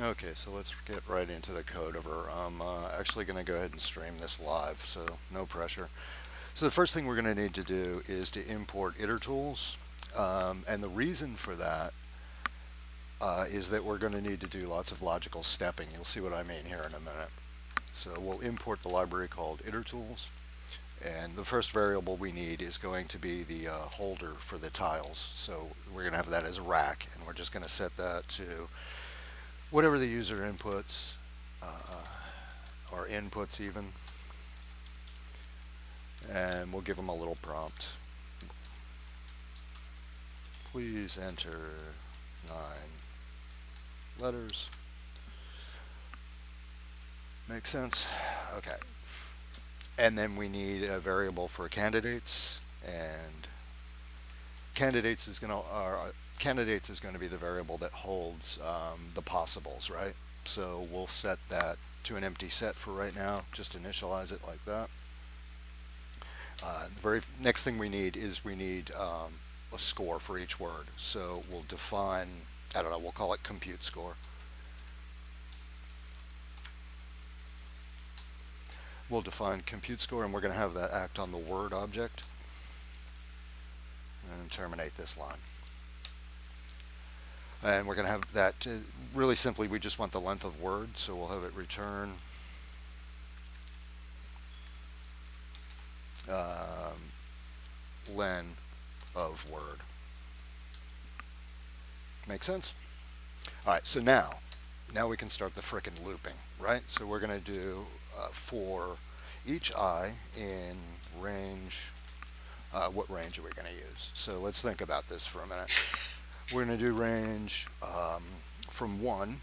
Okay, so let's get right into the code over. I'm actually going to go ahead and stream this live, so no pressure. So the first thing we're going to need to do is to import itertools. And the reason for that is that we're going to need to do lots of logical stepping. You'll see what I mean here in a minute. So we'll import the library called itertools. And the first variable we need is going to be the holder for the tiles. So we're going to have that as a rack, and we're just going to set that to whatever the user inputs, or inputs even. And we'll give them a little prompt. Please enter 9 letters. Make sense? Okay. And then we need a variable for candidates, and candidates is going to be the variable that holds the possibles, right? So we'll set that to an empty set for right now. Just initialize it like that. The very next thing we need is a score for each word. So we'll define, I don't know, we'll call it compute score. We'll define compute score, and we're going to have that act on the word object and terminate this line. And we're going to have that, really simply, we just want the length of word, so we'll have it return len of word. Make sense? All right, so now we can start the frickin' looping, right? So we're going to do for each I in range, what range are we going to use? So let's think about this for a minute. We're going to do range from 1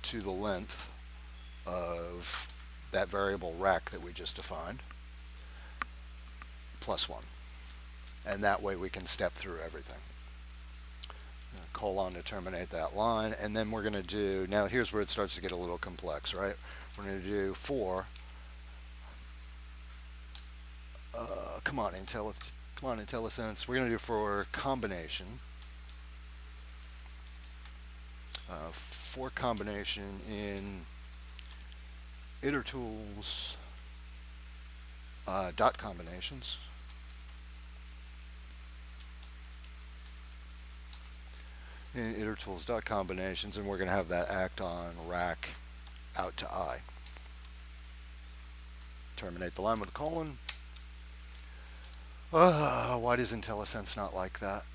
to the length of that variable rack that we just defined, plus 1. And that way we can step through everything. Colon to terminate that line, and then we're going to do, now here's where it starts to get a little complex, right? We're going to do for, come on IntelliSense, we're going to do for combination, for combination in itertools dot combinations. In itertools dot combinations, and we're going to have that act on rack out to I. Terminate the line with a colon. Why does IntelliSense not like that?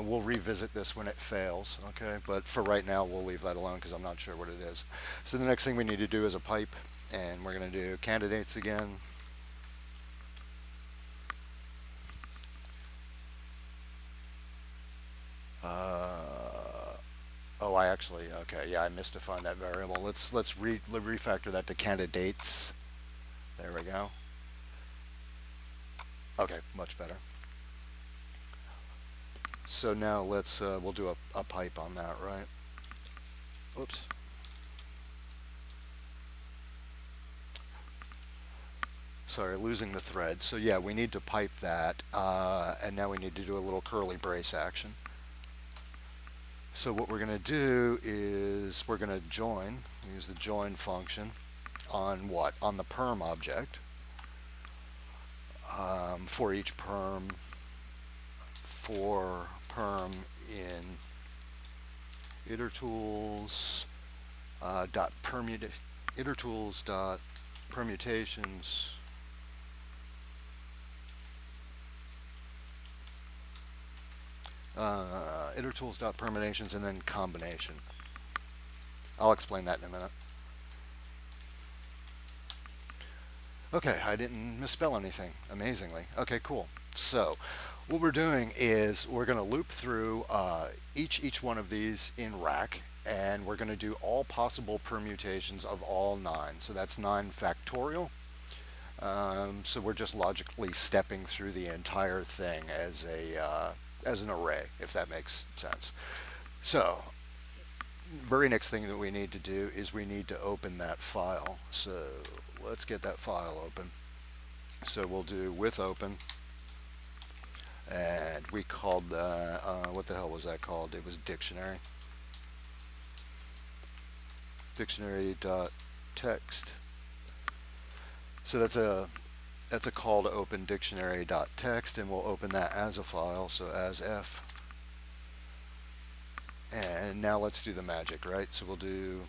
We'll revisit this when it fails, okay? But for right now, we'll leave that alone because I'm not sure what it is. So the next thing we need to do is a pipe, and we're going to do candidates again. Okay, yeah, I misdefined that variable. Let's refactor that to candidates. There we go. Okay, much better. So now we'll do a pipe on that, right? Oops. Sorry, losing the thread. So yeah, we need to pipe that, and now we need to do a little curly brace action. So what we're going to do is we're going to join, use the join function on what? On the perm object, for each perm, for perm in itertools dot itertools dot permutations itertools.permutations and then combination. I'll explain that in a minute. Okay, I didn't misspell anything, amazingly. Okay, cool. So what we're doing is we're going to loop through each one of these in rack, and we're going to do all possible permutations of all 9. So that's 9 factorial. So we're just logically stepping through the entire thing as an array, if that makes sense. So very next thing that we need to do is we need to open that file. So let's get that file open. So we'll do with open and we called that, what the hell was that called? It was dictionary. Dictionary.text. So that's a call to open dictionary.text, and we'll open that as a file, so as f. And now let's do the magic, right? So we'll do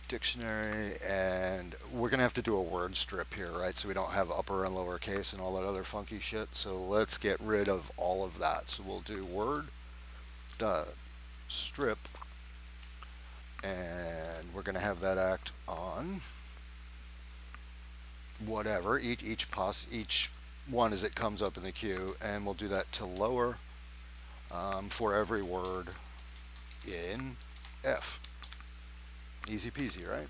dictionary, and we're going to have to do a word strip here, right? So we don't have upper and lower case and all that other funky shit. So let's get rid of all of that. So we'll do word dot strip, and we're going to have that act on whatever each one as it comes up in the queue, and we'll do that to lower for every word in F. Easy peasy, right?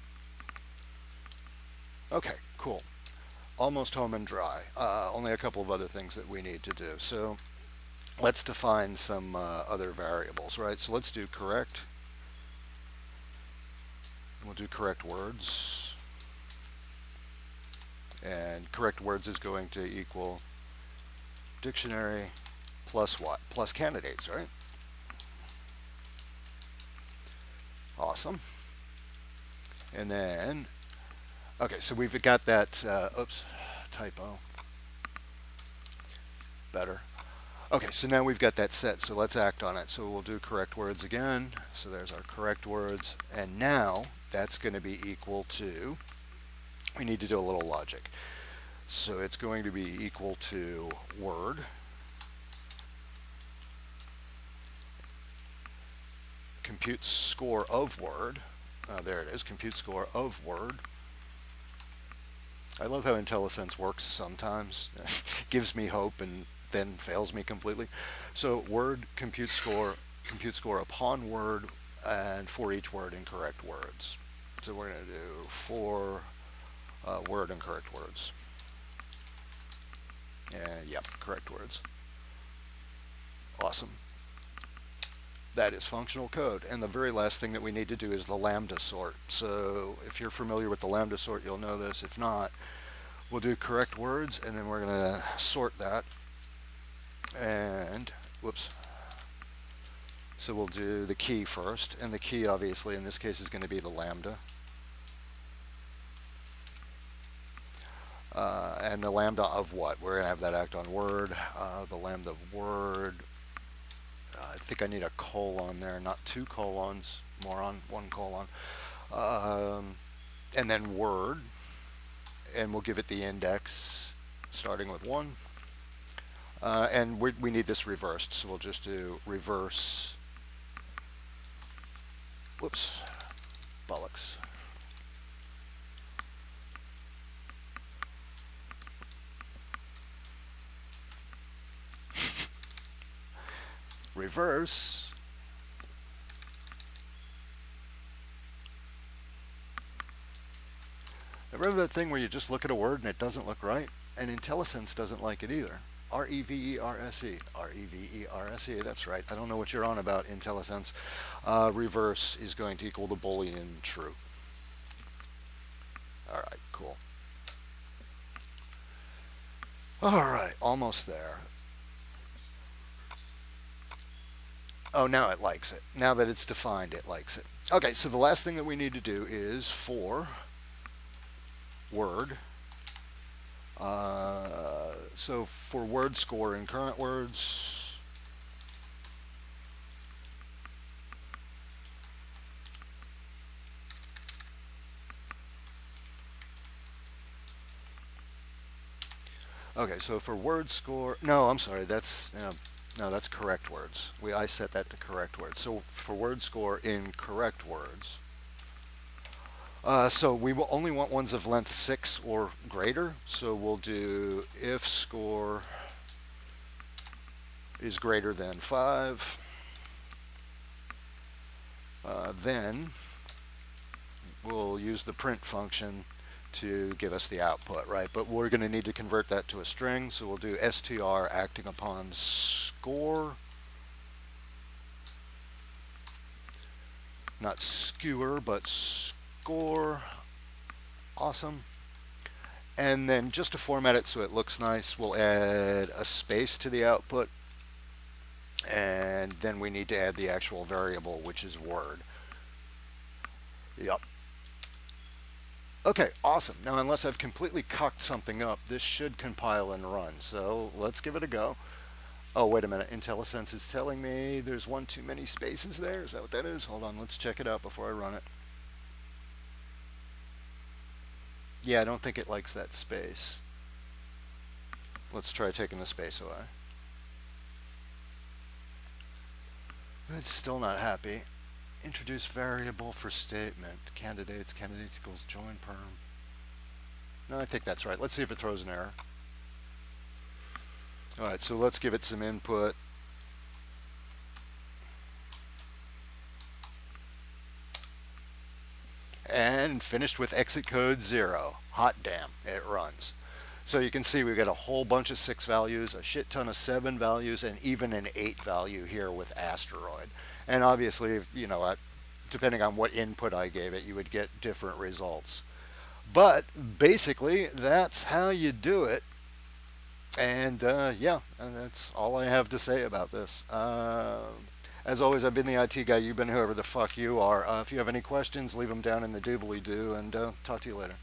Okay, cool. Almost home and dry. Only a couple of other things that we need to do. So let's define some other variables, right? So let's do correct. We'll do correct words. And correct words is going to equal dictionary plus what? Plus candidates, right? Awesome. And then, okay, so we've got that, oops, typo. Better. Okay, so now we've got that set, so let's act on it. So we'll do correct words again. So there's our correct words. And now that's going to be equal to, we need to do a little logic. So it's going to be equal to word compute score of word. There it is, compute score of word. I love how IntelliSense works sometimes. Gives me hope and then fails me completely. So word compute score upon word, and for each word in correct words. So we're going to do for word and correct words. And yep, correct words. Awesome. That is functional code. And the very last thing that we need to do is the Lambda sort. So if you're familiar with the Lambda sort, you'll know this. If not, we'll do correct words, and then we're going to sort that. And, whoops. So we'll do the key first. And the key, obviously, in this case is going to be the lambda. And the lambda of what? We're going to have that act on word. The lambda of word. I think I need a colon there, not two colons, moron, one colon. And then word, and we'll give it the index starting with 1. And we need this reversed, so we'll just do reverse, whoops, bollocks. Reverse remember that thing where you just look at a word and it doesn't look right? And IntelliSense doesn't like it either. R-E-V-E-R-S-E. R-E-V-E-R-S-E. That's right. I don't know what you're on about, IntelliSense. Reverse is going to equal the Boolean true. All right, cool. All right, almost there. Oh, now it likes it. Now that it's defined, it likes it. Okay, so the last thing that we need to do is for word. So for word score in current words, okay, so for word score, no, I'm sorry, that's, no, that's correct words. I set that to correct words. So for word score in correct words, so we will only want ones of length 6 or greater. So we'll do if score is greater than 5, then we'll use the print function to give us the output, right? But we're going to need to convert that to a string, so we'll do str acting upon score, not skewer, but score. Awesome. And then just to format it so it looks nice, we'll add a space to the output. And then we need to add the actual variable, which is word. Yep. Okay, awesome. Now, unless I've completely cucked something up, this should compile and run. So let's give it a go. Oh, wait a minute. IntelliSense is telling me there's one too many spaces there. Is that what that is? Hold on. Let's check it out before I run it. Yeah, I don't think it likes that space. Let's try taking the space away. It's still not happy. Introduce variable for statement. Candidates equals join perm. No, I think that's right. Let's see if it throws an error. All right, so let's give it some input. And finished with exit code 0. Hot damn, it runs. So you can see we've got a whole bunch of 6 values, a shit ton of 7 values, and even an 8 value here with asteroid. And obviously, you know, depending on what input I gave it, you would get different results. But basically, that's how you do it. And yeah, and that's all I have to say about this. As always, I've been the IT guy. You've been whoever the fuck you are. If you have any questions, leave them down in the doobly-doo, and talk to you later.